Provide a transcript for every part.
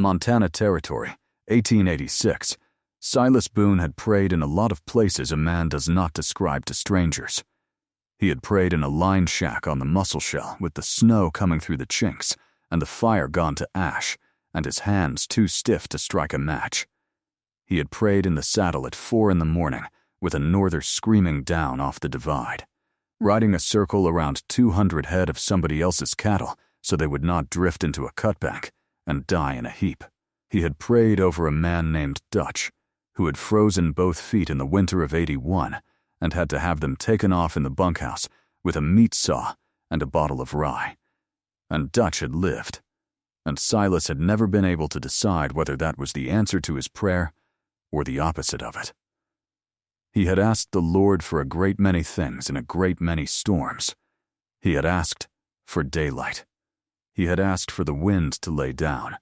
Montana Territory, 1886. Silas Boone had prayed in a lot of places a man does not describe to strangers. He had prayed in a line shack on the Musselshell with the snow coming through the chinks and the fire gone to ash and his hands too stiff to strike a match. He had prayed in the saddle at 4 a.m. with a norther screaming down off the divide, riding a circle around 200 head of somebody else's cattle so they would not drift into a cutbank and die in a heap. He had prayed over a man named Dutch, who had frozen both feet in the winter of '81 and had to have them taken off in the bunkhouse with a meat saw and a bottle of rye. And Dutch had lived, and Silas had never been able to decide whether that was the answer to his prayer or the opposite of it. He had asked the Lord for a great many things in a great many storms. He had asked for daylight. He had asked for the wind to lay down.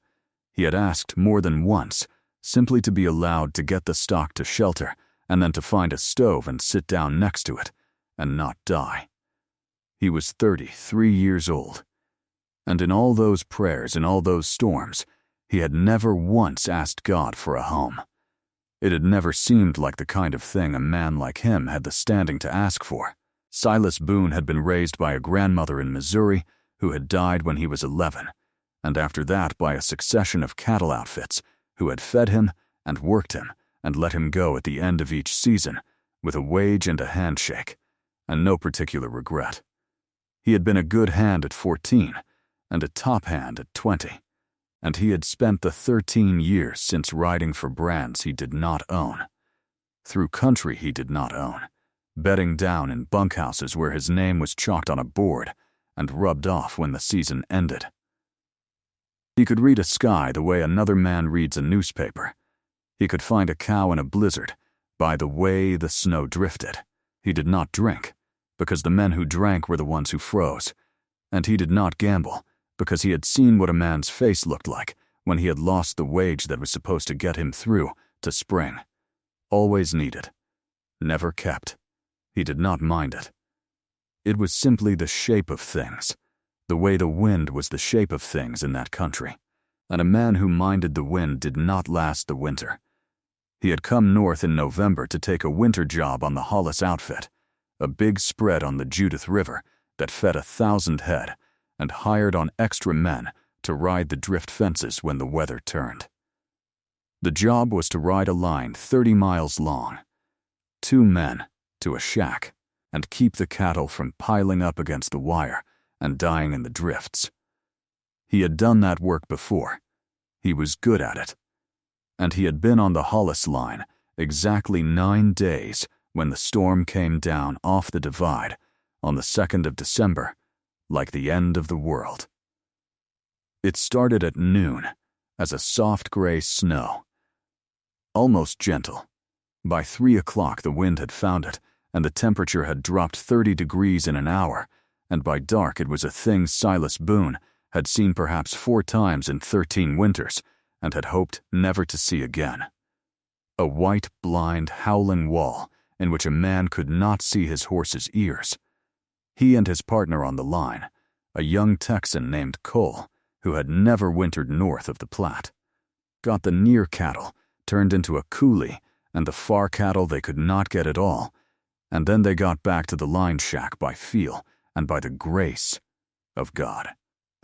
He had asked more than once simply to be allowed to get the stock to shelter and then to find a stove and sit down next to it and not die. He was 33 years old, and in all those prayers, in all those storms, he had never once asked God for a home. It had never seemed like the kind of thing a man like him had the standing to ask for. Silas Boone had been raised by a grandmother in Missouri who had died when he was 11, and after that by a succession of cattle outfits who had fed him and worked him and let him go at the end of each season with a wage and a handshake, and no particular regret. He had been a good hand at 14 and a top hand at 20, and he had spent the 13 years since riding for brands he did not own, through country he did not own, bedding down in bunkhouses where his name was chalked on a board and rubbed off when the season ended. He could read a sky the way another man reads a newspaper. He could find a cow in a blizzard by the way the snow drifted. He did not drink, because the men who drank were the ones who froze, and he did not gamble, because he had seen what a man's face looked like when he had lost the wage that was supposed to get him through to spring. Always needed, never kept. He did not mind it. It was simply the shape of things, the way the wind was the shape of things in that country, and a man who minded the wind did not last the winter. He had come north in November to take a winter job on the Hollis outfit, a big spread on the Judith River that fed 1,000 head, and hired on extra men to ride the drift fences when the weather turned. The job was to ride a line 30 miles long, 2 men to a shack, and keep the cattle from piling up against the wire and dying in the drifts. He had done that work before. He was good at it. And he had been on the Hollis line exactly 9 days when the storm came down off the divide on the 2nd of December, like the end of the world. It started at noon as a soft gray snow, almost gentle. By 3 o'clock the wind had found it, and the temperature had dropped 30 degrees in an hour, and by dark it was a thing Silas Boone had seen perhaps 4 times in 13 winters and had hoped never to see again. A white, blind, howling wall in which a man could not see his horse's ears. He and his partner on the line, a young Texan named Cole, who had never wintered north of the Platte, got the near cattle turned into a coulee and the far cattle they could not get at all, and then they got back to the line shack by feel and by the grace of God,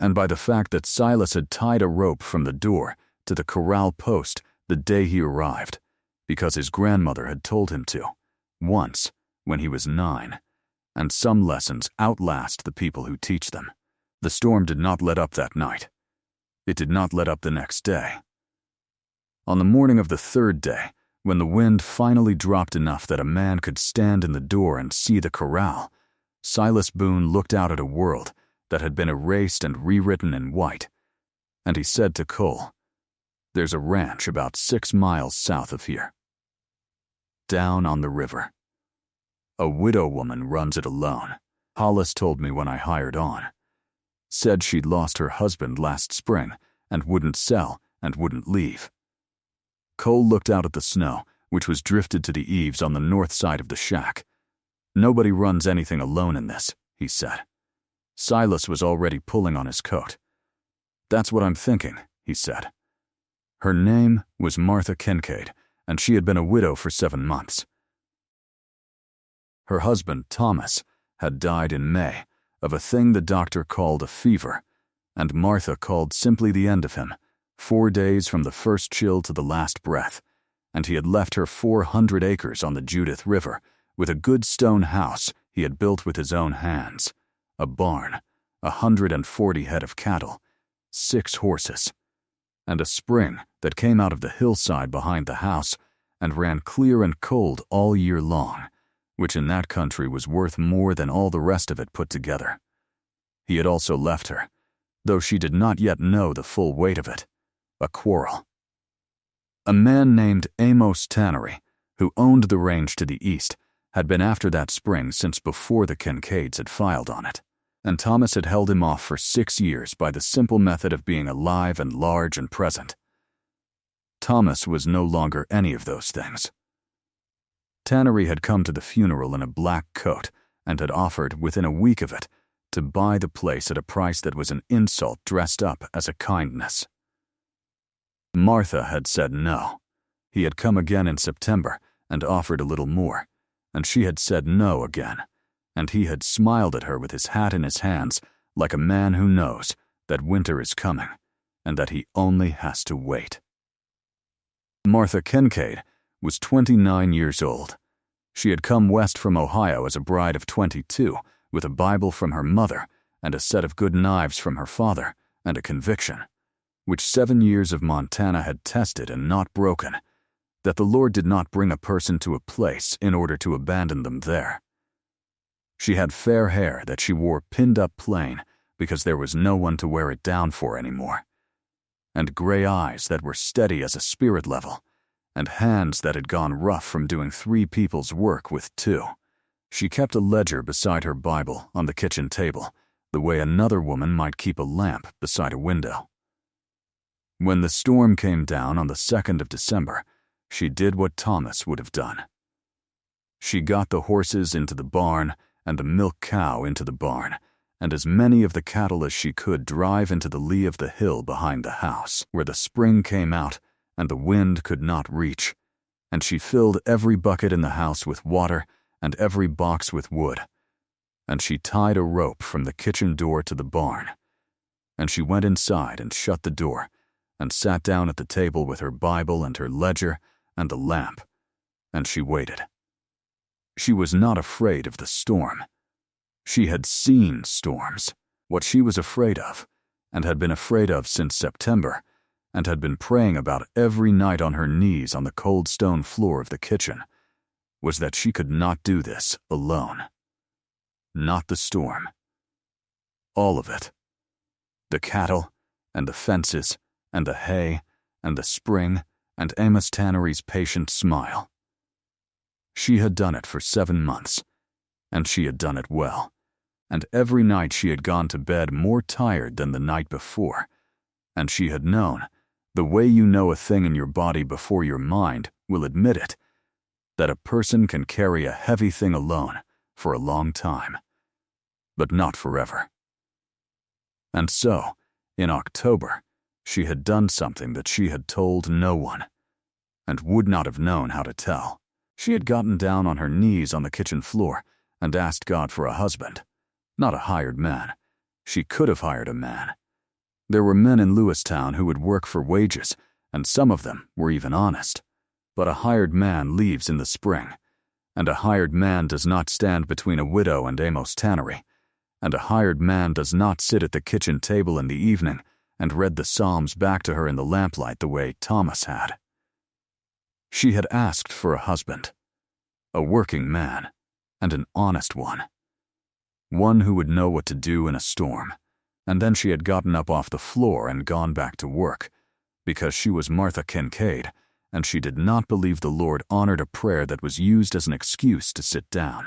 and by the fact that Silas had tied a rope from the door to the corral post the day he arrived, because his grandmother had told him to, once when he was 9, and some lessons outlast the people who teach them. The storm did not let up that night. It did not let up the next day. On the morning of the 3rd day, when the wind finally dropped enough that a man could stand in the door and see the corral, Silas Boone looked out at a world that had been erased and rewritten in white, and he said to Cole, "There's a ranch about 6 miles south of here, down on the river. A widow woman runs it alone. Hollis told me when I hired on. Said she'd lost her husband last spring and wouldn't sell and wouldn't leave." Cole looked out at the snow, which was drifted to the eaves on the north side of the shack. "Nobody runs anything alone in this," he said. Silas was already pulling on his coat. "That's what I'm thinking," he said. Her name was Martha Kincaid, and she had been a widow for 7 months. Her husband, Thomas, had died in May of a thing the doctor called a fever, and Martha called simply the end of him, 4 days from the first chill to the last breath, and he had left her 400 acres on the Judith River with a good stone house he had built with his own hands, a barn, 140 head of cattle, 6 horses, and a spring that came out of the hillside behind the house and ran clear and cold all year long, which in that country was worth more than all the rest of it put together. He had also left her, though she did not yet know the full weight of it, a quarrel. A man named Amos Tannery, who owned the range to the east, had been after that spring since before the Kincaids had filed on it, and Thomas had held him off for 6 years by the simple method of being alive and large and present. Thomas was no longer any of those things. Tannery had come to the funeral in a black coat and had offered, within a week of it, to buy the place at a price that was an insult dressed up as a kindness. Martha had said no. He had come again in September and offered a little more, and she had said no again, and he had smiled at her with his hat in his hands like a man who knows that winter is coming and that he only has to wait. Martha Kincaid was 29 years old. She had come west from Ohio as a bride of 22 with a Bible from her mother and a set of good knives from her father and a conviction, which 7 years of Montana had tested and not broken, that the Lord did not bring a person to a place in order to abandon them there. She had fair hair that she wore pinned up plain because there was no one to wear it down for anymore, and gray eyes that were steady as a spirit level, and hands that had gone rough from doing 3 people's work with 2. She kept a ledger beside her Bible on the kitchen table, the way another woman might keep a lamp beside a window. When the storm came down on the 2nd of December, she did what Thomas would have done. She got the horses into the barn and the milk cow into the barn, and as many of the cattle as she could drive into the lee of the hill behind the house, where the spring came out and the wind could not reach, and she filled every bucket in the house with water and every box with wood, and she tied a rope from the kitchen door to the barn, and she went inside and shut the door and sat down at the table with her Bible and her ledger and the lamp, and she waited. She was not afraid of the storm. She had seen storms, what she was afraid of, and had been afraid of since September, and had been praying about every night on her knees on the cold stone floor of the kitchen, was that she could not do this alone. Not the storm. All of it. The cattle, and the fences, and the hay, and the spring, and Amos Tannery's patient smile. She had done it for 7 months, and she had done it well, and every night she had gone to bed more tired than the night before, and she had known, the way you know a thing in your body before your mind will admit it, that a person can carry a heavy thing alone for a long time, but not forever. And so, in October, she had done something that she had told no one, and would not have known how to tell. She had gotten down on her knees on the kitchen floor and asked God for a husband, not a hired man. She could have hired a man. There were men in Lewistown who would work for wages, and some of them were even honest. But a hired man leaves in the spring, and a hired man does not stand between a widow and Amos Tannery, and a hired man does not sit at the kitchen table in the evening and read the Psalms back to her in the lamplight the way Thomas had. She had asked for a husband, a working man, and an honest one who would know what to do in a storm, and then she had gotten up off the floor and gone back to work, because she was Martha Kincaid, and she did not believe the Lord honored a prayer that was used as an excuse to sit down.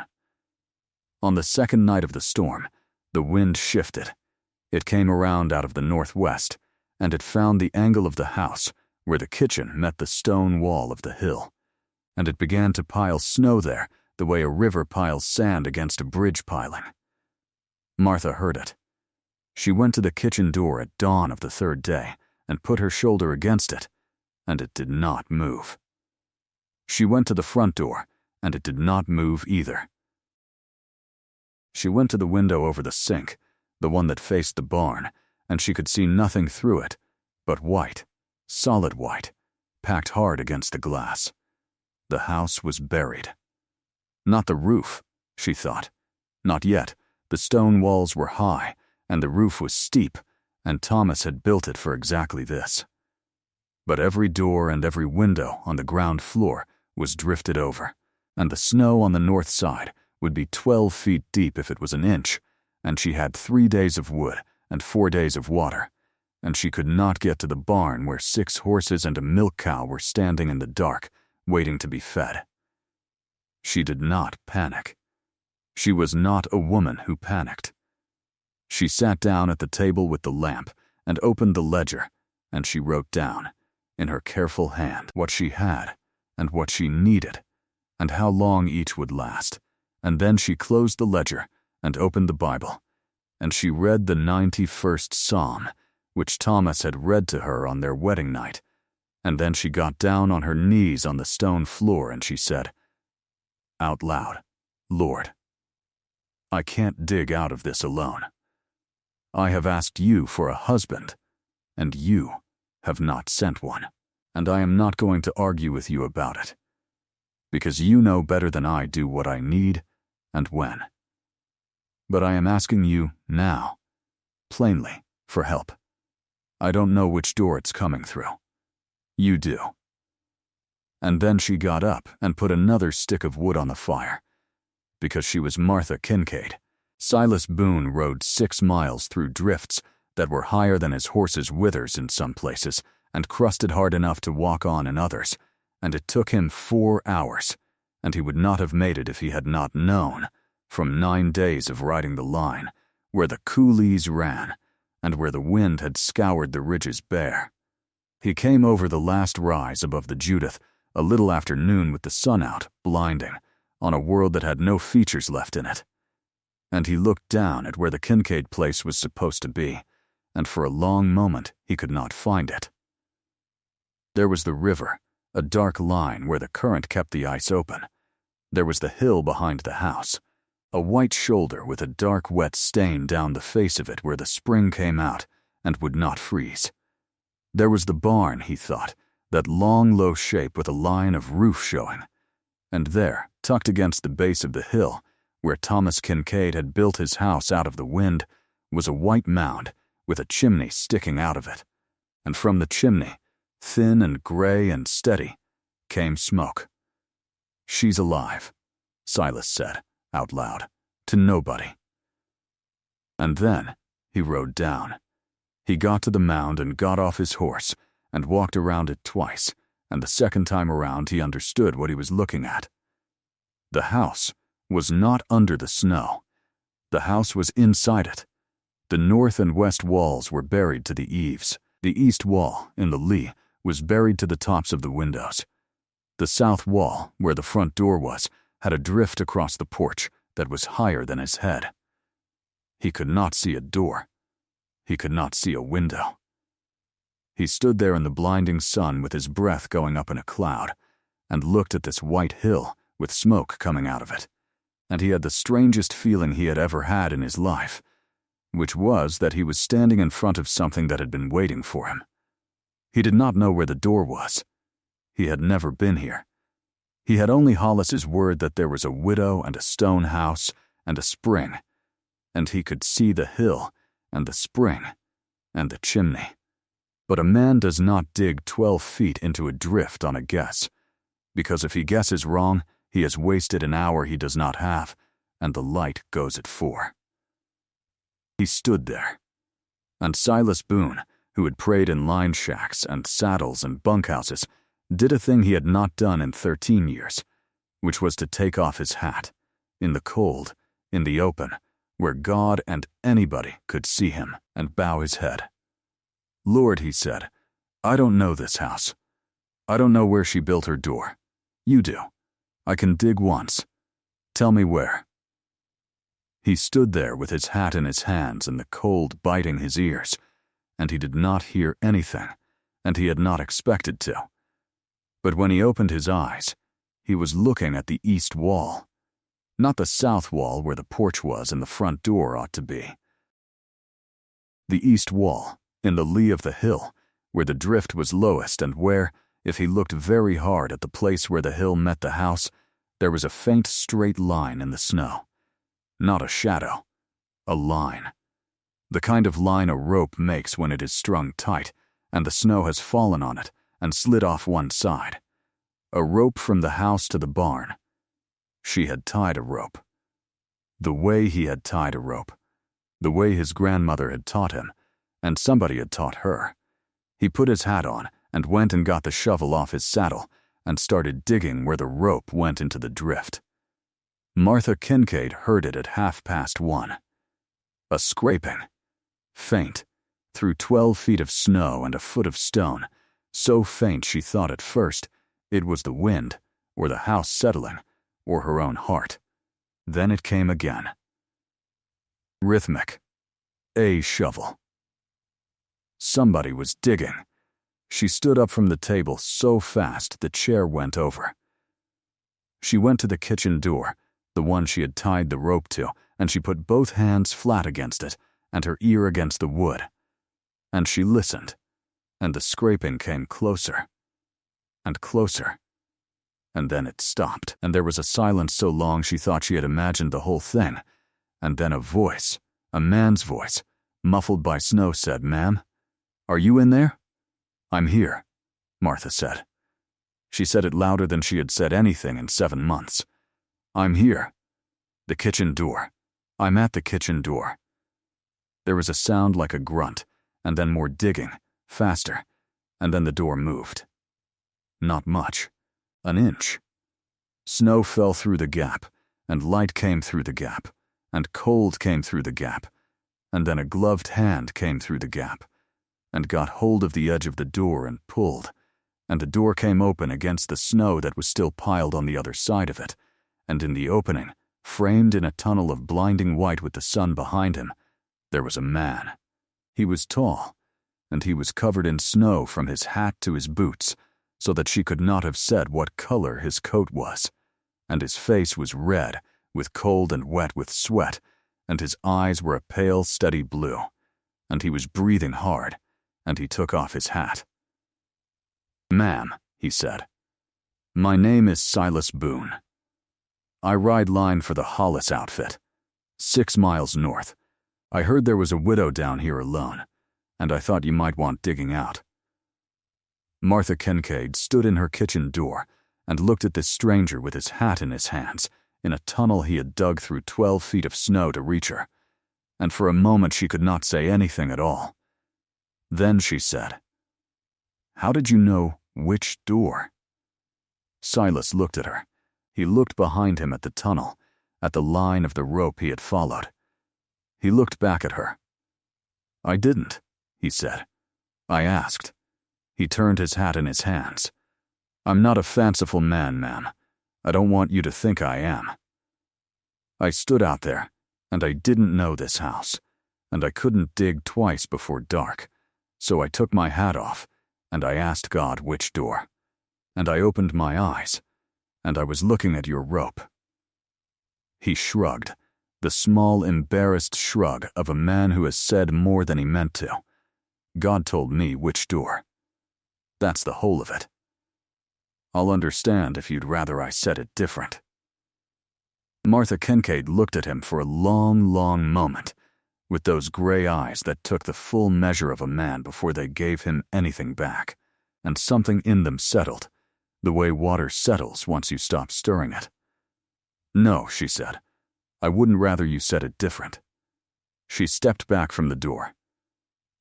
On the 2nd night of the storm, the wind shifted. It came around out of the northwest, and it found the angle of the house where the kitchen met the stone wall of the hill, and it began to pile snow there the way a river piles sand against a bridge piling. Martha heard it. She went to the kitchen door at dawn of the 3rd day and put her shoulder against it, and it did not move. She went to the front door, and it did not move either. She went to the window over the sink, the one that faced the barn, and she could see nothing through it but white, solid white, packed hard against the glass. The house was buried. Not the roof, she thought. Not yet. The stone walls were high, and the roof was steep, and Thomas had built it for exactly this. But every door and every window on the ground floor was drifted over, and the snow on the north side would be 12 feet deep if it was an inch, and she had 3 days of wood and 4 days of water, and she could not get to the barn where 6 horses and a milk cow were standing in the dark, waiting to be fed. She did not panic. She was not a woman who panicked. She sat down at the table with the lamp and opened the ledger, and she wrote down, in her careful hand, what she had and what she needed, and how long each would last, and then she closed the ledger and opened the Bible, and she read the 91st Psalm, which Thomas had read to her on their wedding night, and then she got down on her knees on the stone floor and she said, out loud, Lord, I can't dig out of this alone. I have asked you for a husband, and you have not sent one, and I am not going to argue with you about it, because you know better than I do what I need and when. But I am asking you now, plainly, for help. I don't know which door it's coming through. You do. And then she got up and put another stick of wood on the fire. Because she was Martha Kincaid, Silas Boone rode 6 miles through drifts that were higher than his horse's withers in some places and crusted hard enough to walk on in others, and it took him 4 hours, and he would not have made it if he had not known, from 9 days of riding the line, where the coulees ran, and where the wind had scoured the ridges bare. He came over the last rise above the Judith a little after noon with the sun out, blinding, on a world that had no features left in it. And he looked down at where the Kincaid place was supposed to be, and for a long moment he could not find it. There was the river, a dark line where the current kept the ice open. There was the hill behind the house, a white shoulder with a dark wet stain down the face of it where the spring came out and would not freeze. There was the barn, he thought, that long low shape with a line of roof showing. And there, tucked against the base of the hill, where Thomas Kincaid had built his house out of the wind, was a white mound with a chimney sticking out of it. And from the chimney, thin and gray and steady, came smoke. She's alive, Silas said, out loud, to nobody. And then he rode down. He got to the mound and got off his horse and walked around it twice, and the second time around he understood what he was looking at. The house was not under the snow. The house was inside it. The north and west walls were buried to the eaves. The east wall, in the lee, was buried to the tops of the windows. The south wall, where the front door was, had a drift across the porch that was higher than his head. He could not see a door. He could not see a window. He stood there in the blinding sun with his breath going up in a cloud, and looked at this white hill with smoke coming out of it, and he had the strangest feeling he had ever had in his life, which was that he was standing in front of something that had been waiting for him. He did not know where the door was. He had never been here. He had only Hollis's word that there was a widow and a stone house and a spring, and he could see the hill and the spring and the chimney. But a man does not dig 12 feet into a drift on a guess, because if he guesses wrong, he has wasted an hour he does not have, and the light goes at 4. He stood there, and Silas Boone, who had prayed in line shacks and saddles and bunkhouses, did a thing he had not done in 13 years, which was to take off his hat, in the cold, in the open, where God and anybody could see him, and bow his head. Lord, he said, I don't know this house. I don't know where she built her door. You do. I can dig once. Tell me where. He stood there with his hat in his hands and the cold biting his ears, and he did not hear anything, and he had not expected to, But when he opened his eyes, he was looking at the east wall, not the south wall where the porch was and the front door ought to be. The east wall, in the lee of the hill, where the drift was lowest and where, if he looked very hard at the place where the hill met the house, there was a faint straight line in the snow. Not a shadow, a line. The kind of line a rope makes when it is strung tight, and the snow has fallen on it and slid off one side. A rope from the house to the barn. She had tied a rope. The way he had tied a rope. The way his grandmother had taught him, and somebody had taught her. He put his hat on and went and got the shovel off his saddle and started digging where the rope went into the drift. Martha Kincaid heard it at 1:30. A scraping. Faint, through 12 feet of snow and a foot of stone, so faint she thought at first it was the wind, or the house settling, or her own heart. Then it came again. Rhythmic. A shovel. Somebody was digging. She stood up from the table so fast the chair went over. She went to the kitchen door, the one she had tied the rope to, and she put both hands flat against it and her ear against the wood. And she listened, and the scraping came closer and closer. And then it stopped, and there was a silence so long she thought she had imagined the whole thing. And then a voice, a man's voice, muffled by snow, said, "Ma'am, are you in there?" "I'm here," Martha said. She said it louder than she had said anything in 7 months. "I'm here. The kitchen door. I'm at the kitchen door." There was a sound like a grunt, and then more digging, faster, and then the door moved. Not much. An inch. Snow fell through the gap, and light came through the gap, and cold came through the gap, and then a gloved hand came through the gap, and got hold of the edge of the door and pulled, and the door came open against the snow that was still piled on the other side of it, and in the opening, framed in a tunnel of blinding white with the sun behind him, there was a man. He was tall, and he was covered in snow from his hat to his boots, so that she could not have said what color his coat was, and his face was red, with cold and wet with sweat, and his eyes were a pale, steady blue, and he was breathing hard, and he took off his hat. "Ma'am," he said, "my name is Silas Boone. I ride line for the Hollis outfit, 6 miles north. I heard there was a widow down here alone, and I thought you might want digging out." Martha Kincaid stood in her kitchen door and looked at this stranger with his hat in his hands, in a tunnel he had dug through 12 feet of snow to reach her, and for a moment she could not say anything at all. Then she said, "How did you know which door?" Silas looked at her. He looked behind him at the tunnel, at the line of the rope he had followed. He looked back at her. "I didn't," he said. "I asked." He turned his hat in his hands. "I'm not a fanciful man, ma'am. I don't want you to think I am. I stood out there, and I didn't know this house, and I couldn't dig twice before dark, so I took my hat off, and I asked God which door, and I opened my eyes, and I was looking at your rope." He shrugged, the small, embarrassed shrug of a man who has said more than he meant to. "God told me which door. That's the whole of it. I'll understand if you'd rather I said it different." Martha Kincaid looked at him for a long, long moment, with those gray eyes that took the full measure of a man before they gave him anything back, and something in them settled, the way water settles once you stop stirring it. "No," she said, "I wouldn't rather you said it different." She stepped back from the door.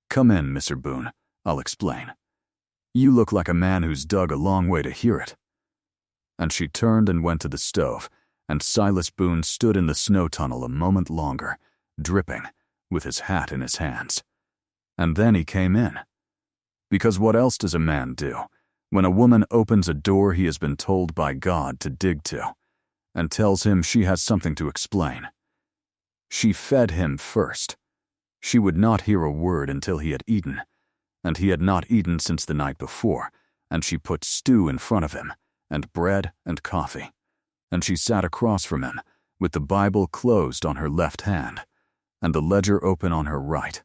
"Come in, Mr. Boone, I'll explain. You look like a man who's dug a long way to hear it." And she turned and went to the stove, and Silas Boone stood in the snow tunnel a moment longer, dripping, with his hat in his hands. And then he came in. Because what else does a man do when a woman opens a door he has been told by God to dig to, and tells him she has something to explain? She fed him first. She would not hear a word until he had eaten, and he had not eaten since the night before, and she put stew in front of him, and bread and coffee, and she sat across from him, with the Bible closed on her left hand, and the ledger open on her right,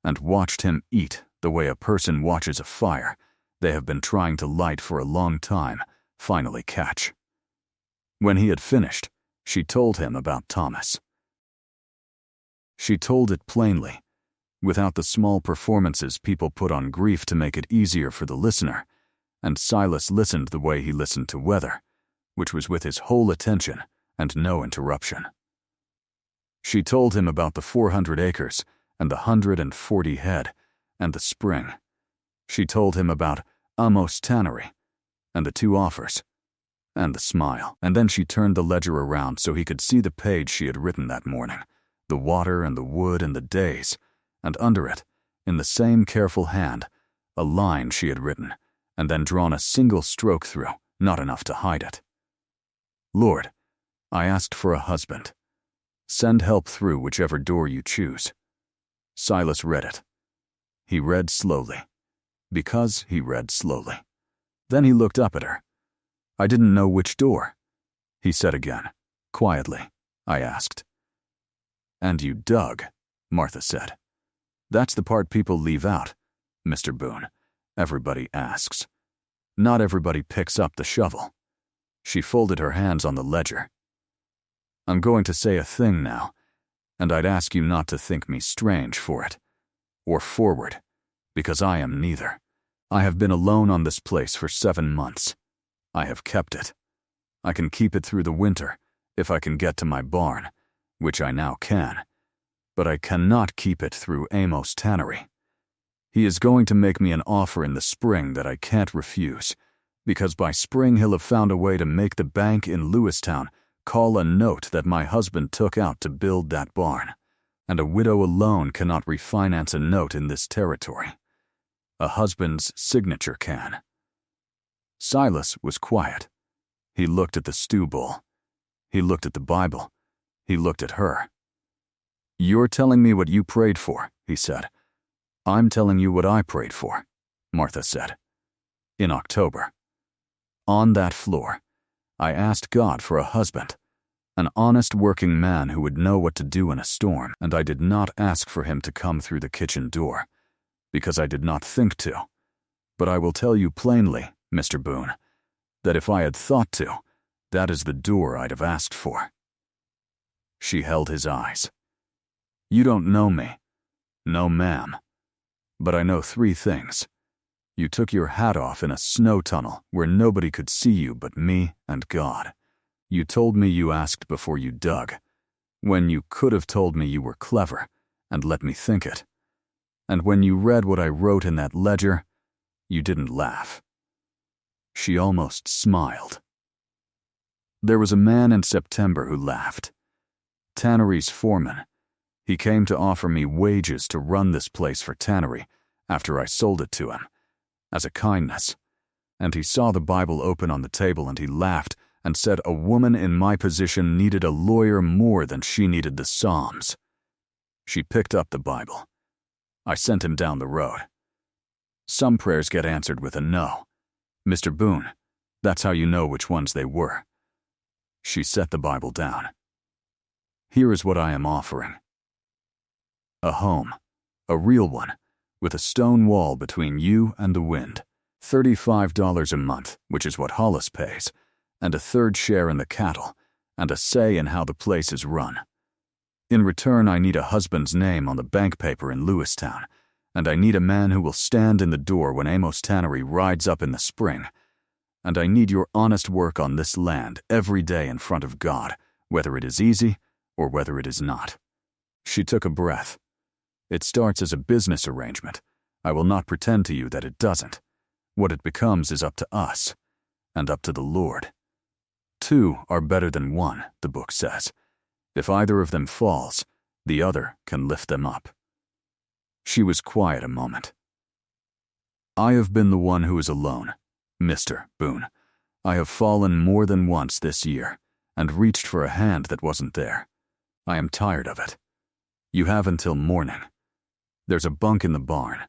and watched him eat the way a person watches a fire they have been trying to light for a long time finally catch. When he had finished, she told him about Thomas. She told it plainly, without the small performances people put on grief to make it easier for the listener, and Silas listened the way he listened to weather, which was with his whole attention and no interruption. She told him about the 400 acres and the 140 head and the spring. She told him about Amos Tannery and the 2 offers and the smile, and then she turned the ledger around so he could see the page she had written that morning, the water and the wood and the days, and under it, in the same careful hand, a line she had written and then drawn a single stroke through, not enough to hide it. Lord, I asked for a husband. Send help through whichever door you choose. Silas read it. He read slowly, because he read slowly. Then he looked up at her. I didn't know which door, he said again, quietly. I asked. And you dug, Martha said. That's the part people leave out, Mr. Boone. Everybody asks. Not everybody picks up the shovel. She folded her hands on the ledger. I'm going to say a thing now, and I'd ask you not to think me strange for it, or forward, because I am neither. I have been alone on this place for 7 months. I have kept it. I can keep it through the winter, if I can get to my barn, which I now can, but I cannot keep it through Amos Tannery. He is going to make me an offer in the spring that I can't refuse, because by spring he'll have found a way to make the bank in Lewistown call a note that my husband took out to build that barn, and a widow alone cannot refinance a note in this territory. A husband's signature can. Silas was quiet. He looked at the stew bowl. He looked at the Bible. He looked at her. You're telling me what you prayed for, he said. I'm telling you what I prayed for, Martha said. In October. On that floor, I asked God for a husband, an honest working man who would know what to do in a storm, and I did not ask for him to come through the kitchen door, because I did not think to. But I will tell you plainly, Mr. Boone, that if I had thought to, that is the door I'd have asked for. She held his eyes. You don't know me. No, ma'am. But I know 3 things. You took your hat off in a snow tunnel where nobody could see you but me and God. You told me you asked before you dug, when you could have told me you were clever and let me think it. And when you read what I wrote in that ledger, you didn't laugh. She almost smiled. There was a man in September who laughed. Tannery's foreman. He came to offer me wages to run this place for Tannery after I sold it to him, as a kindness. And he saw the Bible open on the table and he laughed and said a woman in my position needed a lawyer more than she needed the Psalms. She picked up the Bible. I sent him down the road. Some prayers get answered with a no. Mr. Boone, that's how you know which ones they were. She set the Bible down. Here is what I am offering. A home, a real one, with a stone wall between you and the wind, $35 a month, which is what Hollis pays, and a 3rd share in the cattle, and a say in how the place is run. In return, I need a husband's name on the bank paper in Lewistown, and I need a man who will stand in the door when Amos Tannery rides up in the spring, and I need your honest work on this land every day in front of God, whether it is easy or whether it is not. She took a breath. It starts as a business arrangement. I will not pretend to you that it doesn't. What it becomes is up to us, and up to the Lord. 2 are better than 1, the book says. If either of them falls, the other can lift them up. She was quiet a moment. I have been the one who is alone, Mr. Boone. I have fallen more than once this year, and reached for a hand that wasn't there. I am tired of it. You have until morning. There's a bunk in the barn,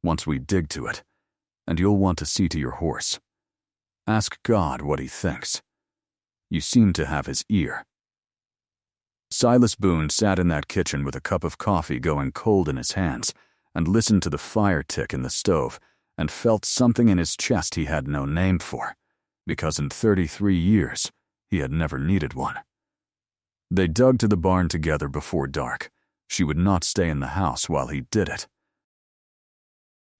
once we dig to it, and you'll want to see to your horse. Ask God what he thinks. You seem to have his ear." Silas Boone sat in that kitchen with a cup of coffee going cold in his hands and listened to the fire tick in the stove and felt something in his chest he had no name for, because in 33 years he had never needed one. They dug to the barn together before dark. She would not stay in the house while he did it.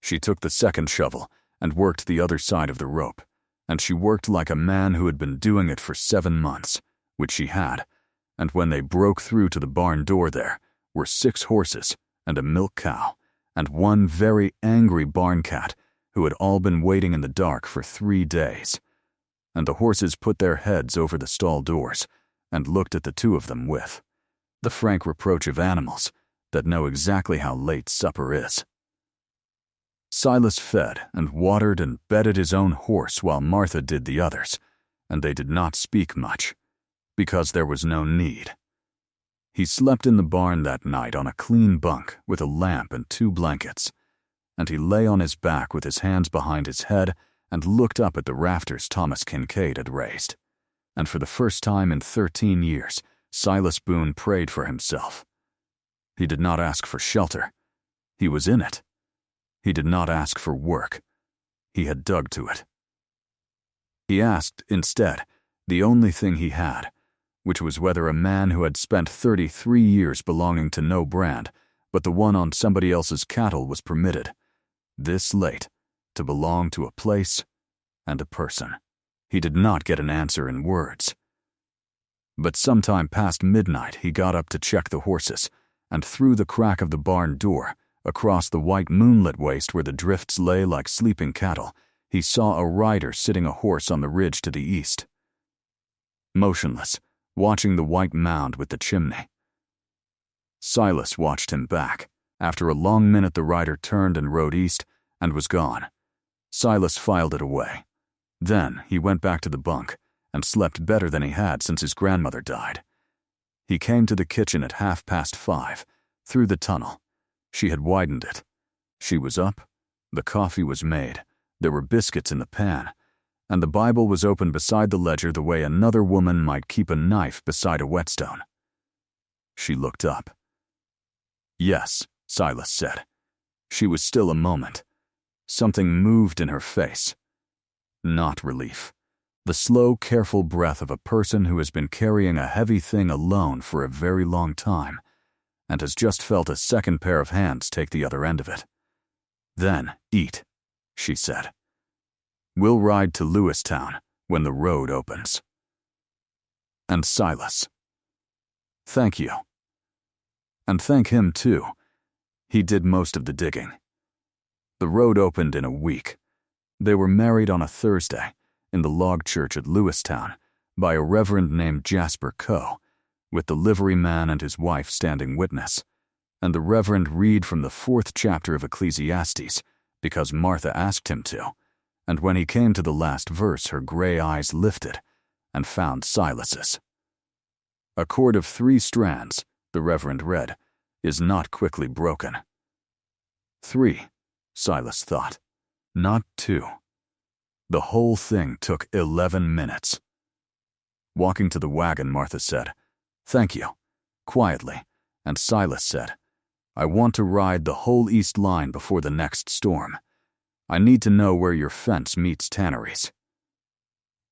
She took the second shovel and worked the other side of the rope, and she worked like a man who had been doing it for 7 months, which she had, and when they broke through to the barn door there were 6 horses and a milk cow and one very angry barn cat who had all been waiting in the dark for 3 days. And the horses put their heads over the stall doors and looked at the two of them with the frank reproach of animals that know exactly how late supper is. Silas fed and watered and bedded his own horse while Martha did the others, and they did not speak much, because there was no need. He slept in the barn that night on a clean bunk with a lamp and 2 blankets, and he lay on his back with his hands behind his head and looked up at the rafters Thomas Kincaid had raised. And for the first time in 13 years, Silas Boone prayed for himself. He did not ask for shelter. He was in it. He did not ask for work. He had dug to it. He asked, instead, the only thing he had, which was whether a man who had spent 33 years belonging to no brand, but the one on somebody else's cattle was permitted, this late, to belong to a place and a person. He did not get an answer in words. But sometime past midnight he got up to check the horses, and through the crack of the barn door, across the white moonlit waste where the drifts lay like sleeping cattle, he saw a rider sitting a horse on the ridge to the east, motionless, watching the white mound with the chimney. Silas watched him back. After a long minute the rider turned and rode east and was gone. Silas filed it away. Then he went back to the bunk and slept better than he had since his grandmother died. He came to the kitchen at 5:30, through the tunnel. She had widened it. She was up, the coffee was made, there were biscuits in the pan, and the Bible was open beside the ledger the way another woman might keep a knife beside a whetstone. She looked up. "Yes," Silas said. She was still a moment. Something moved in her face. Not relief. The slow, careful breath of a person who has been carrying a heavy thing alone for a very long time, and has just felt a second pair of hands take the other end of it. "Then eat," she said. "We'll ride to Lewistown when the road opens." And Silas. "Thank you." And thank him, too. He did most of the digging. The road opened in a week. They were married on a Thursday in the log church at Lewistown by a reverend named Jasper Coe, with the liveryman and his wife standing witness, and the reverend read from the 4th chapter of Ecclesiastes because Martha asked him to, and when he came to the last verse her gray eyes lifted and found Silas's. "A cord of 3 strands," the reverend read, "is not quickly broken." 3, Silas thought, not 2. The whole thing took 11 minutes. Walking to the wagon, Martha said, "Thank you," quietly, and Silas said, "I want to ride the whole east line before the next storm. I need to know where your fence meets Tannery's."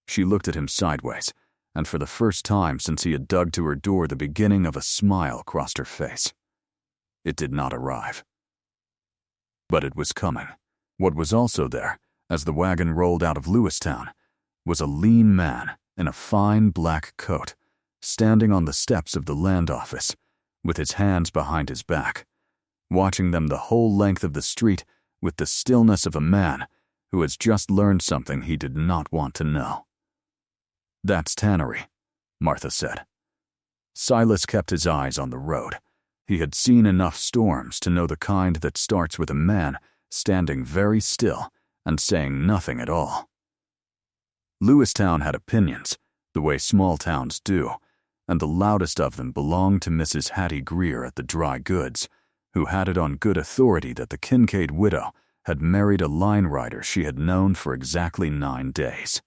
She looked at him sideways, and for the first time since he had dug to her door the beginning of a smile crossed her face. It did not arrive. But it was coming. What was also there, as the wagon rolled out of Lewistown, was a lean man in a fine black coat, standing on the steps of the land office, with his hands behind his back, watching them the whole length of the street with the stillness of a man who has just learned something he did not want to know. "That's Tannery," Martha said. Silas kept his eyes on the road. He had seen enough storms to know the kind that starts with a man standing very still and saying nothing at all. Lewistown had opinions, the way small towns do, and the loudest of them belonged to Mrs. Hattie Greer at the Dry Goods, who had it on good authority that the Kincaid widow had married a line rider she had known for exactly 9 days,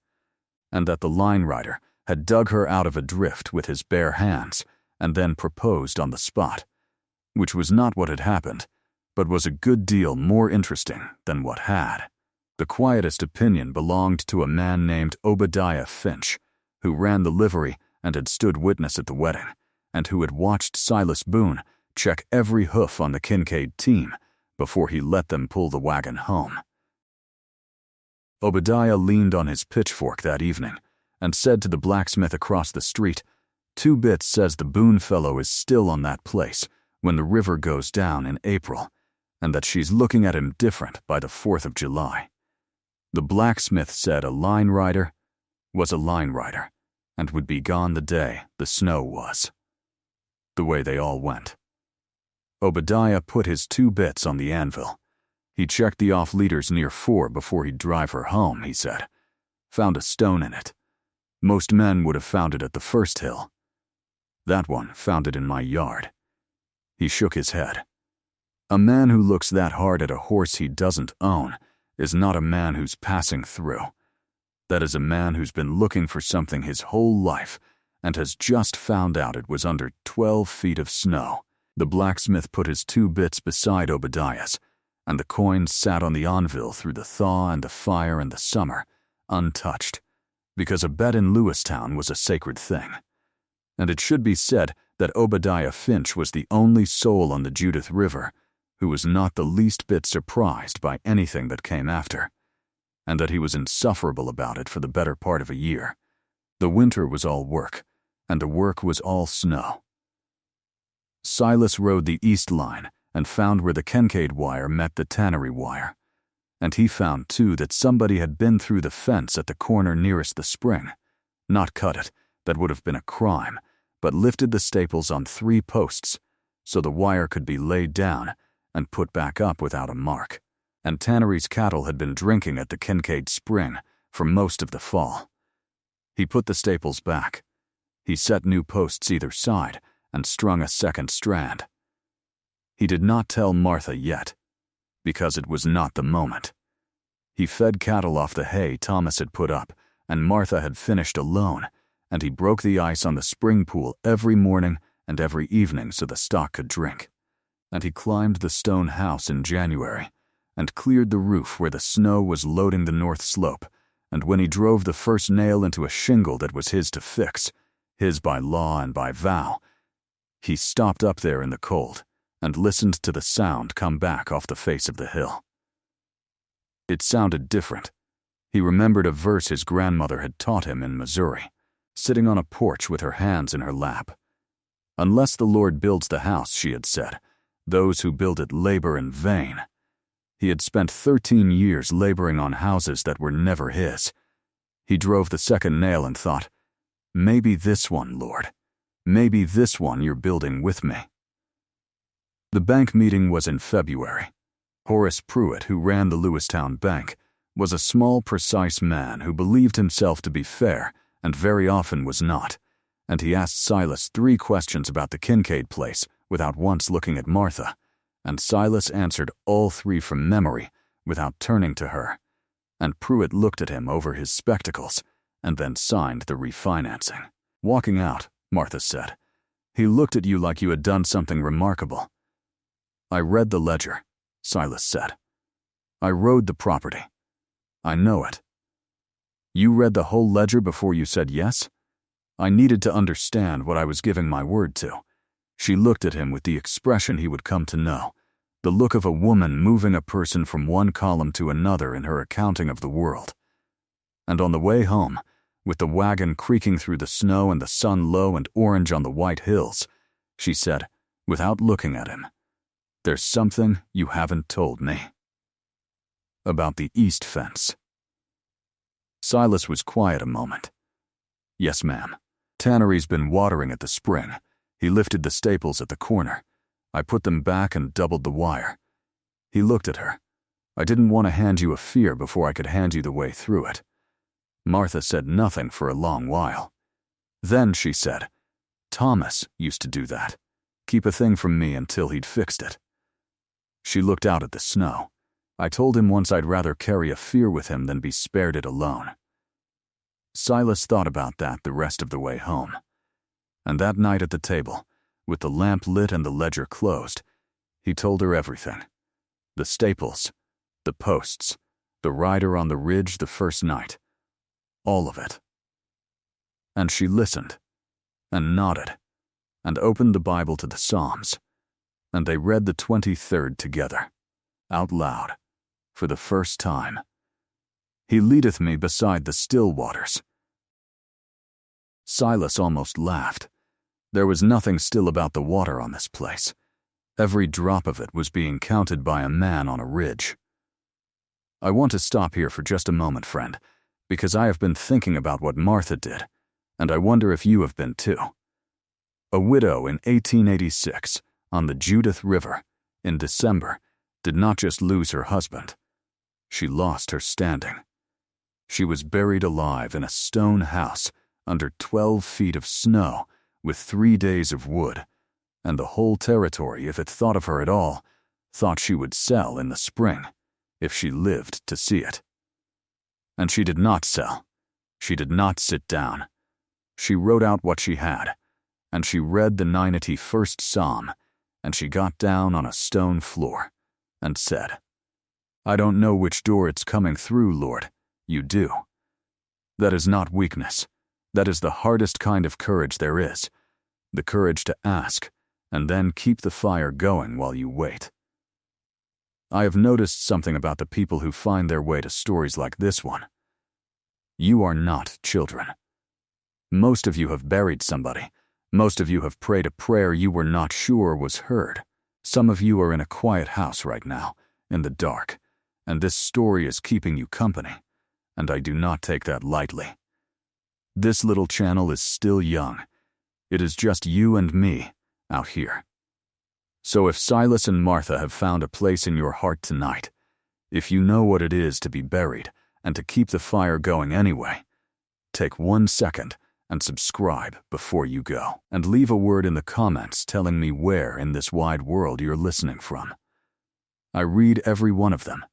and that the line rider had dug her out of a drift with his bare hands and then proposed on the spot, which was not what had happened, but was a good deal more interesting than what had. The quietest opinion belonged to a man named Obadiah Finch, who ran the livery and had stood witness at the wedding, and who had watched Silas Boone check every hoof on the Kincaid team before he let them pull the wagon home. Obadiah leaned on his pitchfork that evening and said to the blacksmith across the street, "Two Bits says the Boone fellow is still on that place when the river goes down in April, and that she's looking at him different by the 4th of July. The blacksmith said a line rider was a line rider and would be gone the day the snow was." The way they all went. Obadiah put his 2 bits on the anvil. He checked the off-leaders near 4 before he'd drive her home, he said. Found a stone in it. Most men would have found it at the first hill. That one found it in my yard. He shook his head. A man who looks that hard at a horse he doesn't own is not a man who's passing through. That is a man who's been looking for something his whole life and has just found out it was under 12 feet of snow. The blacksmith put his 2 bits beside Obadiah's, and the coins sat on the anvil through the thaw and the fire and the summer, untouched, because a bet in Lewistown was a sacred thing. And it should be said that Obadiah Finch was the only soul on the Judith River who was not the least bit surprised by anything that came after, and that he was insufferable about it for the better part of a year. The winter was all work, and the work was all snow. Silas rode the east line and found where the Kincaid wire met the tannery wire, and he found, too, that somebody had been through the fence at the corner nearest the spring, not cut it, that would have been a crime, but lifted the staples on 3 posts so the wire could be laid down and put back up without a mark. And Tannery's cattle had been drinking at the Kincaid spring for most of the fall. He put the staples back. He set new posts either side and strung a second strand. He did not tell Martha yet, because it was not the moment. He fed cattle off the hay Thomas had put up, and Martha had finished alone, and he broke the ice on the spring pool every morning and every evening so the stock could drink. And he climbed the stone house in January, and cleared the roof where the snow was loading the north slope, and when he drove the first nail into a shingle that was his to fix, his by law and by vow, he stopped up there in the cold and listened to the sound come back off the face of the hill. It sounded different. He remembered a verse his grandmother had taught him in Missouri, sitting on a porch with her hands in her lap. "Unless the Lord builds the house," she had said, "those who build it labor in vain." He had spent 13 years laboring on houses that were never his. He drove the second nail and thought, "Maybe this one, Lord. Maybe this one you're building with me." The bank meeting was in February. Horace Pruitt, who ran the Lewistown Bank, was a small, precise man who believed himself to be fair and very often was not, and he asked Silas 3 questions about the Kincaid place without once looking at Martha, and Silas answered all 3 from memory without turning to her, and Pruitt looked at him over his spectacles and then signed the refinancing. "Walking out," Martha said, "he looked at you like you had done something remarkable." "I read the ledger," Silas said. "I rode the property. I know it." "You read the whole ledger before you said yes?" "I needed to understand what I was giving my word to." She looked at him with the expression he would come to know, the look of a woman moving a person from one column to another in her accounting of the world. And on the way home, with the wagon creaking through the snow and the sun low and orange on the white hills, she said, without looking at him, "There's something you haven't told me." About the east fence. Silas was quiet a moment. "Yes, ma'am. Tannery's been watering at the spring. He lifted the staples at the corner. I put them back and doubled the wire." He looked at her. "I didn't want to hand you a fear before I could hand you the way through it." Martha said nothing for a long while. Then she said, "Thomas used to do that. Keep a thing from me until he'd fixed it." She looked out at the snow. I told him once I'd rather carry a fear with him than be spared it alone. Silas thought about that the rest of the way home. And that night at the table, with the lamp lit and the ledger closed, he told her everything. The staples, the posts, the rider on the ridge the first night. All of it. And she listened, and nodded, and opened the Bible to the Psalms, and they read the 23rd together, out loud, for the first time. He leadeth me beside the still waters. Silas almost laughed. There was nothing still about the water on this place. Every drop of it was being counted by a man on a ridge. I want to stop here for just a moment, friend, because I have been thinking about what Martha did, and I wonder if you have been too. A widow in 1886, on the Judith River, in December, did not just lose her husband. She lost her standing. She was buried alive in a stone house under 12 feet of snow with 3 days of wood, and the whole territory, if it thought of her at all, thought she would sell in the spring, if she lived to see it. And she did not sell. She did not sit down. She wrote out what she had, and she read the 91st Psalm, and she got down on a stone floor, and said, I don't know which door it's coming through, Lord. You do. That is not weakness. That is the hardest kind of courage there is, the courage to ask, and then keep the fire going while you wait. I have noticed something about the people who find their way to stories like this one. You are not children. Most of you have buried somebody. Most of you have prayed a prayer you were not sure was heard. Some of you are in a quiet house right now, in the dark, and this story is keeping you company, and I do not take that lightly. This little channel is still young. It is just you and me out here. So if Silas and Martha have found a place in your heart tonight, if you know what it is to be buried and to keep the fire going anyway, take 1 second and subscribe before you go, and leave a word in the comments telling me where in this wide world you're listening from. I read every one of them.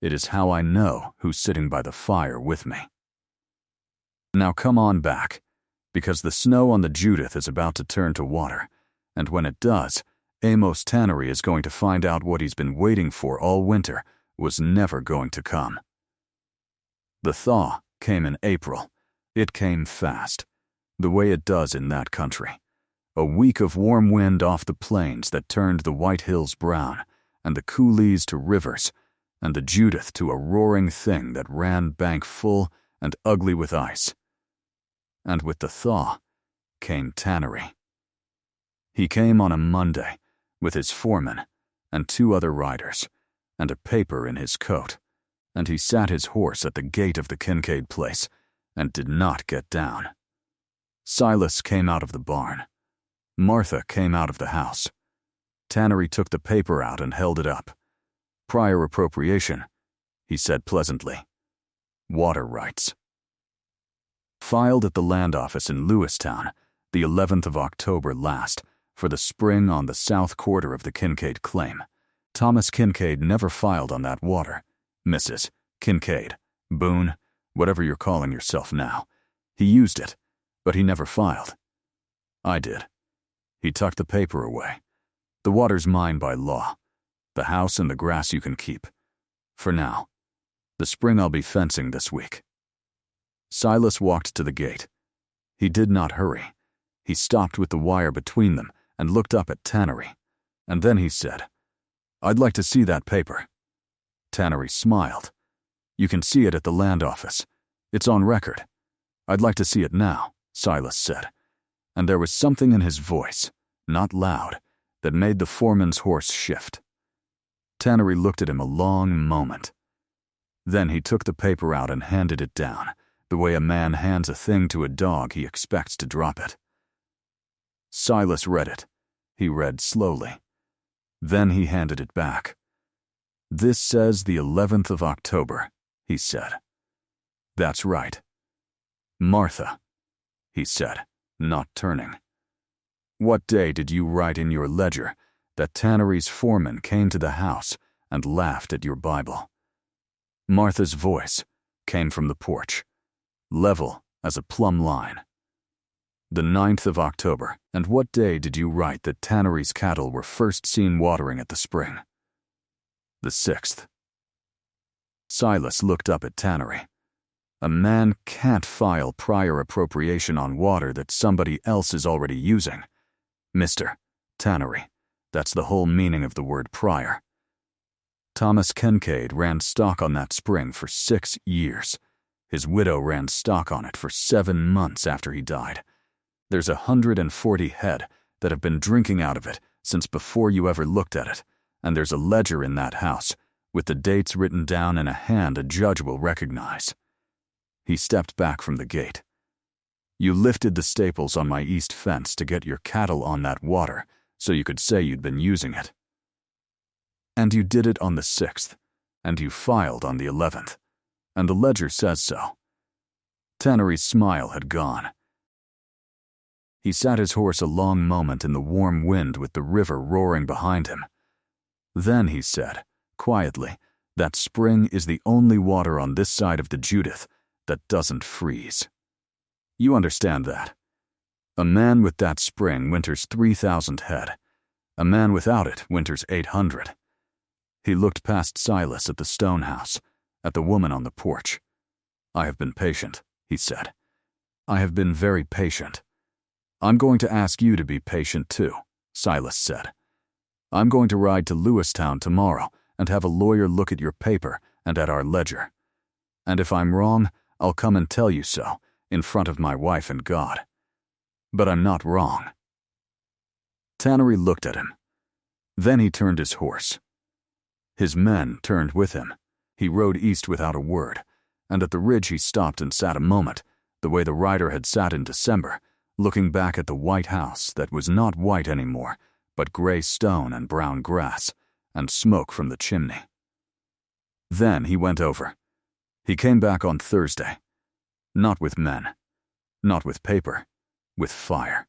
It is how I know who's sitting by the fire with me. Now come on back, because the snow on the Judith is about to turn to water, and when it does, Amos Tannery is going to find out what he's been waiting for all winter was never going to come. The thaw came in April. It came fast, the way it does in that country. A week of warm wind off the plains that turned the White Hills brown, and the coulees to rivers, and the Judith to a roaring thing that ran bank full and ugly with ice. And with the thaw came Tannery. He came on a Monday with his foreman and 2 other riders and a paper in his coat, and he sat his horse at the gate of the Kincaid place and did not get down. Silas came out of the barn. Martha came out of the house. Tannery took the paper out and held it up. Prior appropriation, he said pleasantly. Water rights. Filed at the land office in Lewistown, the 11th of October last, for the spring on the south quarter of the Kincaid claim. Thomas Kincaid never filed on that water. Mrs. Kincaid, Boone, whatever you're calling yourself now. He used it, but he never filed. I did. He tucked the paper away. The water's mine by law. The house and the grass you can keep. For now. The spring I'll be fencing this week. Silas walked to the gate. He did not hurry. He stopped with the wire between them and looked up at Tannery. And then he said, I'd like to see that paper. Tannery smiled. You can see it at the land office. It's on record. I'd like to see it now, Silas said. And there was something in his voice, not loud, that made the foreman's horse shift. Tannery looked at him a long moment. Then he took the paper out and handed it down, the way a man hands a thing to a dog he expects to drop it. Silas read it. He read slowly. Then he handed it back. This says the 11th of October, he said. That's right. Martha, he said, not turning. What day did you write in your ledger that Tannery's foreman came to the house and laughed at your Bible. Martha's voice came from the porch, level as a plumb line. The 9th of October, and what day did you write that Tannery's cattle were first seen watering at the spring? The 6th. Silas looked up at Tannery. A man can't file prior appropriation on water that somebody else is already using. Mr. Tannery, that's the whole meaning of the word prior. Thomas Kincaid ran stock on that spring for 6 years. His widow ran stock on it for 7 months after he died. There's 140 head that have been drinking out of it since before you ever looked at it, and there's a ledger in that house with the dates written down in a hand a judge will recognize. He stepped back from the gate. You lifted the staples on my east fence to get your cattle on that water so you could say you'd been using it. And you did it on the 6th, and you filed on the 11th, and the ledger says so. Tannery's smile had gone. He sat his horse a long moment in the warm wind with the river roaring behind him. Then he said, quietly, that spring is the only water on this side of the Judith that doesn't freeze. You understand that? A man with that spring winters 3,000 head. A man without it winters 800. He looked past Silas at the stone house, at the woman on the porch. I have been patient, he said. I have been very patient. I'm going to ask you to be patient too, Silas said. I'm going to ride to Lewistown tomorrow and have a lawyer look at your paper and at our ledger. And if I'm wrong, I'll come and tell you so, in front of my wife and God. But I'm not wrong. Tannery looked at him. Then he turned his horse. His men turned with him. He rode east without a word, and at the ridge he stopped and sat a moment, the way the rider had sat in December, looking back at the white house that was not white anymore, but gray stone and brown grass, and smoke from the chimney. Then he went over. He came back on Thursday. Not with men. Not with paper. With fire.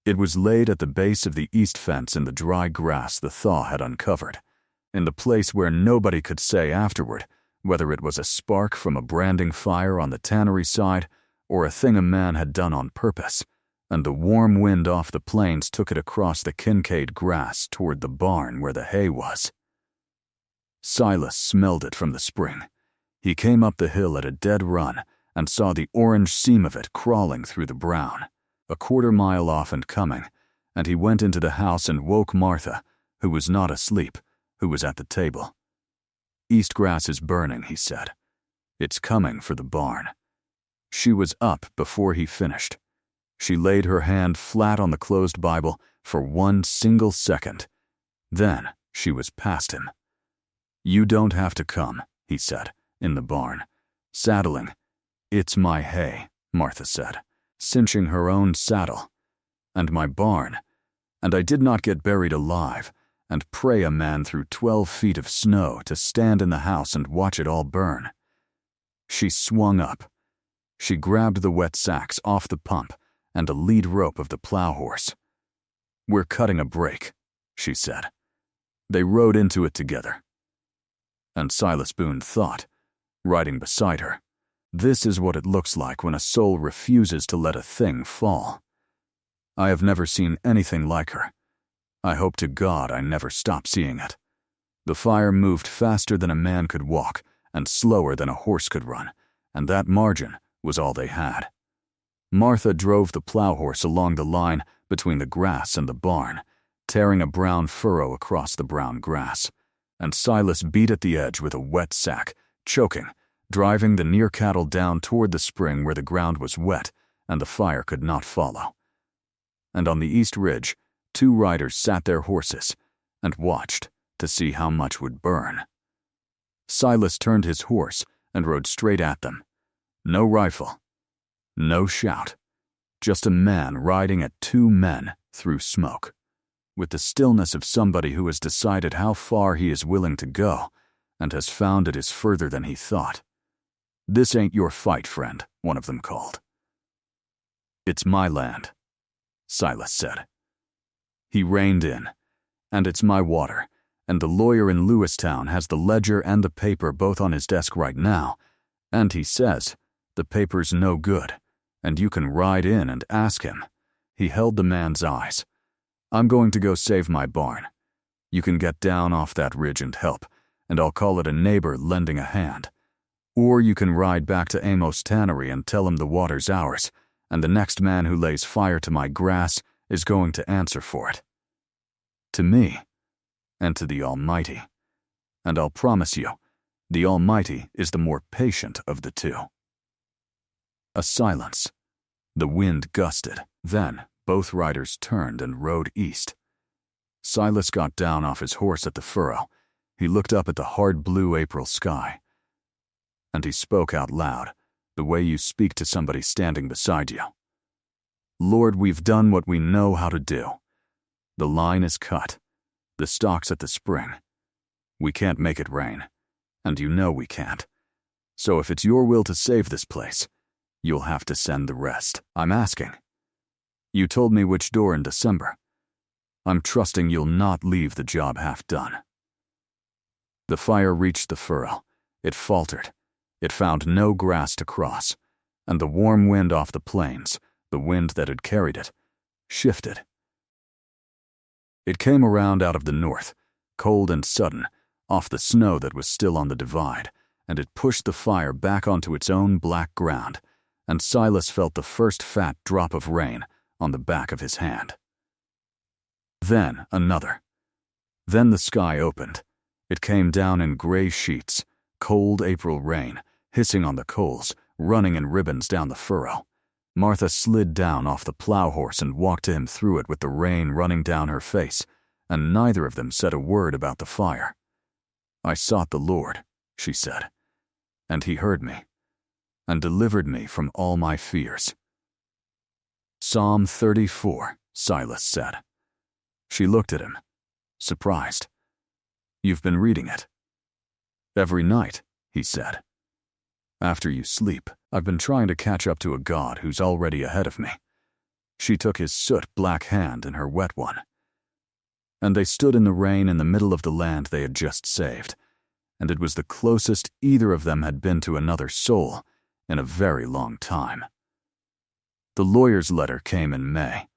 It was laid at the base of the east fence in the dry grass the thaw had uncovered, in the place where nobody could say afterward whether it was a spark from a branding fire on the tannery side or a thing a man had done on purpose, and the warm wind off the plains took it across the Kincaid grass toward the barn where the hay was. Silas smelled it from the spring. He came up the hill at a dead run and saw the orange seam of it crawling through the brown, a quarter mile off and coming, and he went into the house and woke Martha, who was not asleep, who was at the table. East grass is burning, he said. It's coming for the barn. She was up before he finished. She laid her hand flat on the closed Bible for 1 single second. Then she was past him. You don't have to come, he said, in the barn. Saddling. It's my hay, Martha said, cinching her own saddle. And my barn. And I did not get buried alive, and pray a man through 12 feet of snow to stand in the house and watch it all burn. She swung up. She grabbed the wet sacks off the pump and a lead rope of the plow horse. We're cutting a break, she said. They rode into it together. And Silas Boone thought, riding beside her, this is what it looks like when a soul refuses to let a thing fall. I have never seen anything like her. I hope to God I never stop seeing it. The fire moved faster than a man could walk and slower than a horse could run, and that margin was all they had. Martha drove the plow horse along the line between the grass and the barn, tearing a brown furrow across the brown grass, and Silas beat at the edge with a wet sack, choking, driving the near cattle down toward the spring where the ground was wet and the fire could not follow. And on the east ridge, 2 riders sat their horses and watched to see how much would burn. Silas turned his horse and rode straight at them. No rifle, no shout, just a man riding at 2 men through smoke, with the stillness of somebody who has decided how far he is willing to go and has found it is further than he thought. This ain't your fight, friend, one of them called. It's my land, Silas said. He reined in, and it's my water, and the lawyer in Lewistown has the ledger and the paper both on his desk right now, and he says the paper's no good, and you can ride in and ask him." He held the man's eyes. "I'm going to go save my barn. You can get down off that ridge and help, and I'll call it a neighbor lending a hand. Or you can ride back to Amos' tannery and tell him the water's ours, and the next man who lays fire to my grass is going to answer for it. To me, and to the Almighty. And I'll promise you, the Almighty is the more patient of the two." A silence. The wind gusted. Then both riders turned and rode east. Silas got down off his horse at the furrow. He looked up at the hard blue April sky. And he spoke out loud, the way you speak to somebody standing beside you. "Lord, we've done what we know how to do. The line is cut. The stock's at the spring. We can't make it rain, and you know we can't. So if it's your will to save this place, you'll have to send the rest. I'm asking. You told me which door in December. I'm trusting you'll not leave the job half done." The fire reached the furrow. It faltered. It found no grass to cross, and the warm wind off the plains, the wind that had carried it, shifted. It came around out of the north, cold and sudden, off the snow that was still on the divide, and it pushed the fire back onto its own black ground, and Silas felt the first fat drop of rain on the back of his hand. Then another. Then the sky opened. It came down in gray sheets, cold April rain, hissing on the coals, running in ribbons down the furrow. Martha slid down off the plow horse and walked to him through it with the rain running down her face, and neither of them said a word about the fire. "I sought the Lord," she said, "and he heard me, and delivered me from all my fears." "Psalm 34, Silas said. She looked at him, surprised. "You've been reading it?" "Every night," he said. "After you sleep, I've been trying to catch up to a God who's already ahead of me." She took his soot-black hand in her wet one. And they stood in the rain in the middle of the land they had just saved, and it was the closest either of them had been to another soul in a very long time. The lawyer's letter came in May.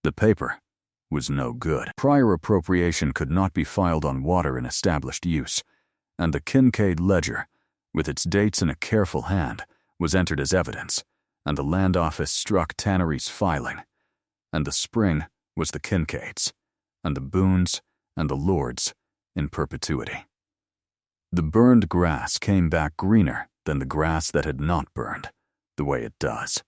The paper was no good. Prior appropriation could not be filed on water in established use, and the Kincaid ledger, with its dates in a careful hand, was entered as evidence, and the land office struck Tannery's filing, and the spring was the Kincaids, and the Boones and the Lords in perpetuity. The burned grass came back greener than the grass that had not burned, the way it does.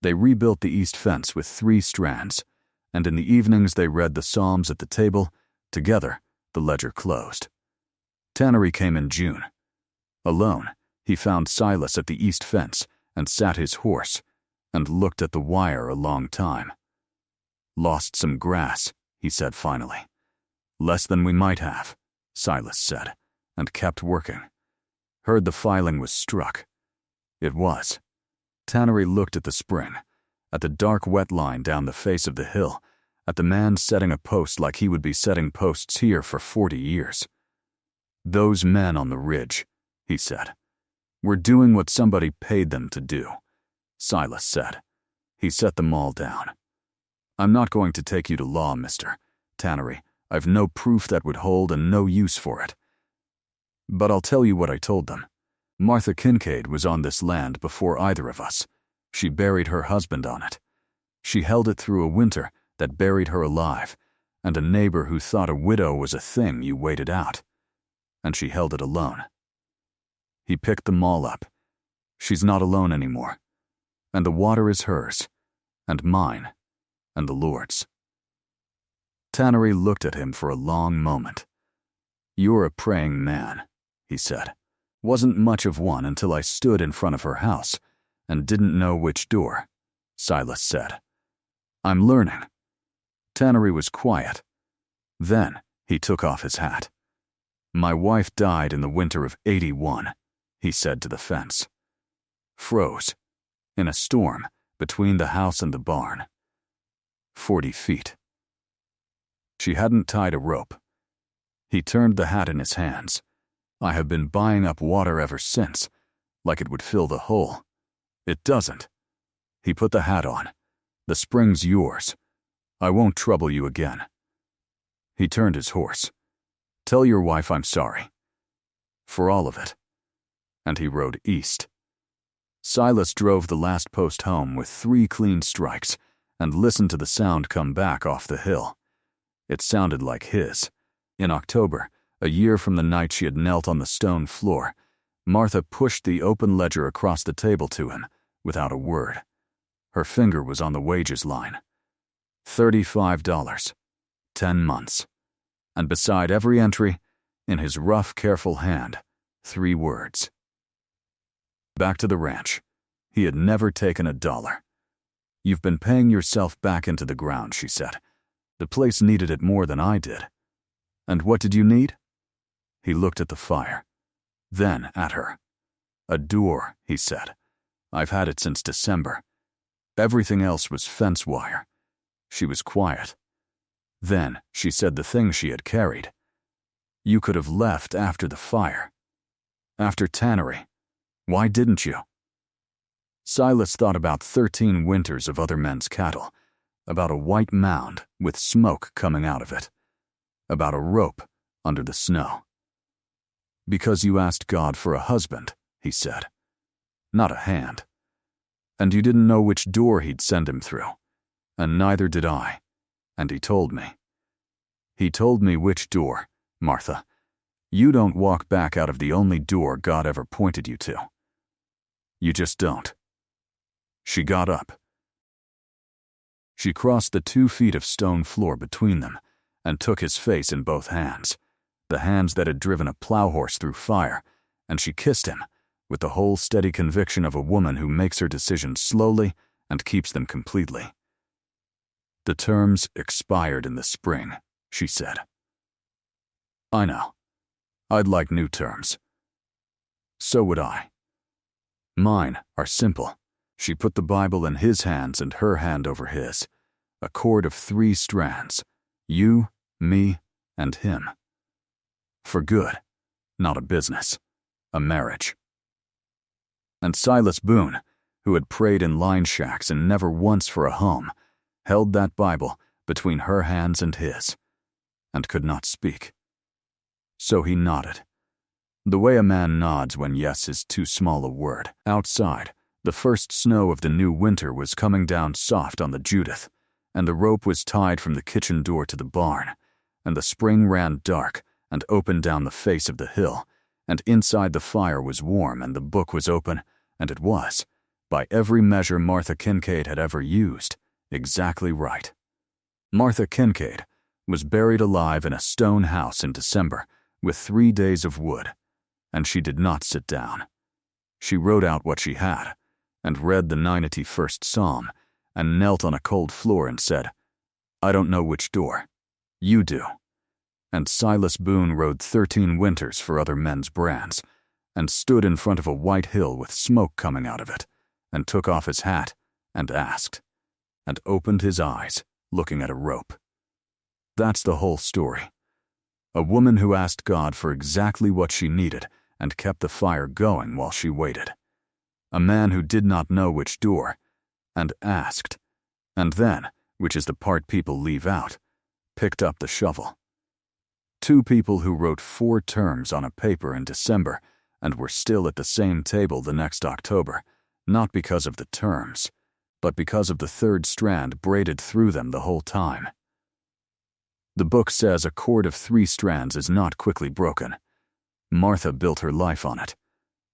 They rebuilt the east fence with 3 strands, and in the evenings they read the Psalms at the table. Together, the ledger closed. Tannery came in June. Alone, he found Silas at the east fence and sat his horse and looked at the wire a long time. "Lost some grass," he said finally. "Less than we might have," Silas said, and kept working. "Heard the filing was struck." It was. Tannery looked at the spring, at the dark wet line down the face of the hill, at the man setting a post like he would be setting posts here for 40 years. "Those men on the ridge," he said, "were doing what somebody paid them to do," Silas said. He set them all down. "I'm not going to take you to law, Mr. Tannery. I've no proof that would hold and no use for it. But I'll tell you what I told them. Martha Kincaid was on this land before either of us. She buried her husband on it. She held it through a winter that buried her alive, and a neighbor who thought a widow was a thing you waited out. And she held it alone. He picked them all up. She's not alone anymore. And the water is hers, and mine, and the Lord's." Tannery looked at him for a long moment. "You're a praying man," he said. "Wasn't much of one until I stood in front of her house and didn't know which door," Silas said. "I'm learning." Tannery was quiet. Then he took off his hat. "My wife died in the winter of '81, he said to the fence. "Froze, in a storm, between the house and the barn. 40 feet. She hadn't tied a rope. He turned the hat in his hands. I have been buying up water ever since, like it would fill the hole. It doesn't. He put the hat on. The spring's yours. I won't trouble you again. He turned his horse. Tell your wife I'm sorry. For all of it. And he rode east. Silas drove the last post home with 3 clean strikes and listened to the sound come back off the hill. It sounded like his. In October, a year from the night she had knelt on the stone floor, Martha pushed the open ledger across the table to him without a word. Her finger was on the wages line. $35. 10 months. And beside every entry, in his rough, careful hand, 3 words. Back to the ranch. He had never taken a dollar. You've been paying yourself back into the ground, she said. The place needed it more than I did. And what did you need? He looked at the fire. Then at her. A door, he said. I've had it since December. Everything else was fence wire. She was quiet. Then she said the thing she had carried. You could have left after the fire. After tannery. Why didn't you? Silas thought about 13 winters of other men's cattle, about a white mound with smoke coming out of it, about a rope under the snow. Because you asked God for a husband, he said. Not a hand. And you didn't know which door he'd send him through. And neither did I. And he told me. He told me which door, Martha. You don't walk back out of the only door God ever pointed you to. You just don't. She got up. She crossed the 2 feet of stone floor between them and took his face in both hands, the hands that had driven a plow horse through fire, and she kissed him with the whole steady conviction of a woman who makes her decisions slowly and keeps them completely. The terms expired in the spring, she said. I know. I'd like new terms. So would I. Mine are simple. She put the Bible in his hands and her hand over his. A cord of 3 strands. You, me, and him. For good. Not a business. A marriage. And Silas Boone, who had prayed in line shacks and never once for a home, held that Bible between her hands and his, and could not speak. So he nodded. The way a man nods when yes is too small a word. Outside, the first snow of the new winter was coming down soft on the Judith, and the rope was tied from the kitchen door to the barn, and the spring ran dark and opened down the face of the hill, and inside the fire was warm and the book was open, and it was, by every measure Martha Kincaid had ever used, exactly right. Martha Kincaid was buried alive in a stone house in December with 3 days of wood, and she did not sit down. She wrote out what she had, and read the 91st Psalm, and knelt on a cold floor and said, I don't know which door. You do. And Silas Boone rode 13 winters for other men's brands, and stood in front of a white hill with smoke coming out of it, and took off his hat, and asked, and opened his eyes, looking at a rope. That's the whole story. A woman who asked God for exactly what she needed and kept the fire going while she waited. A man who did not know which door, and asked, and then, which is the part people leave out, picked up the shovel. 2 people who wrote 4 terms on a paper in December and were still at the same table the next October, not because of the terms, but because of the 3rd strand braided through them the whole time. The book says a cord of 3 strands is not quickly broken. Martha built her life on it.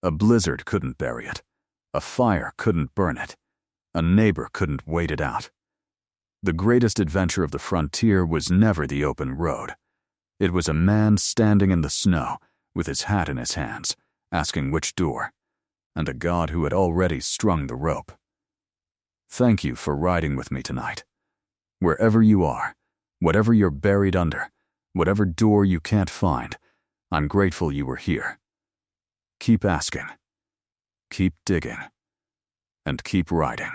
A blizzard couldn't bury it. A fire couldn't burn it. A neighbor couldn't wait it out. The greatest adventure of the frontier was never the open road. It was a man standing in the snow with his hat in his hands, asking which door, and a God who had already strung the rope. Thank you for riding with me tonight. Wherever you are, whatever you're buried under, whatever door you can't find, I'm grateful you were here. Keep asking, keep digging, and keep riding.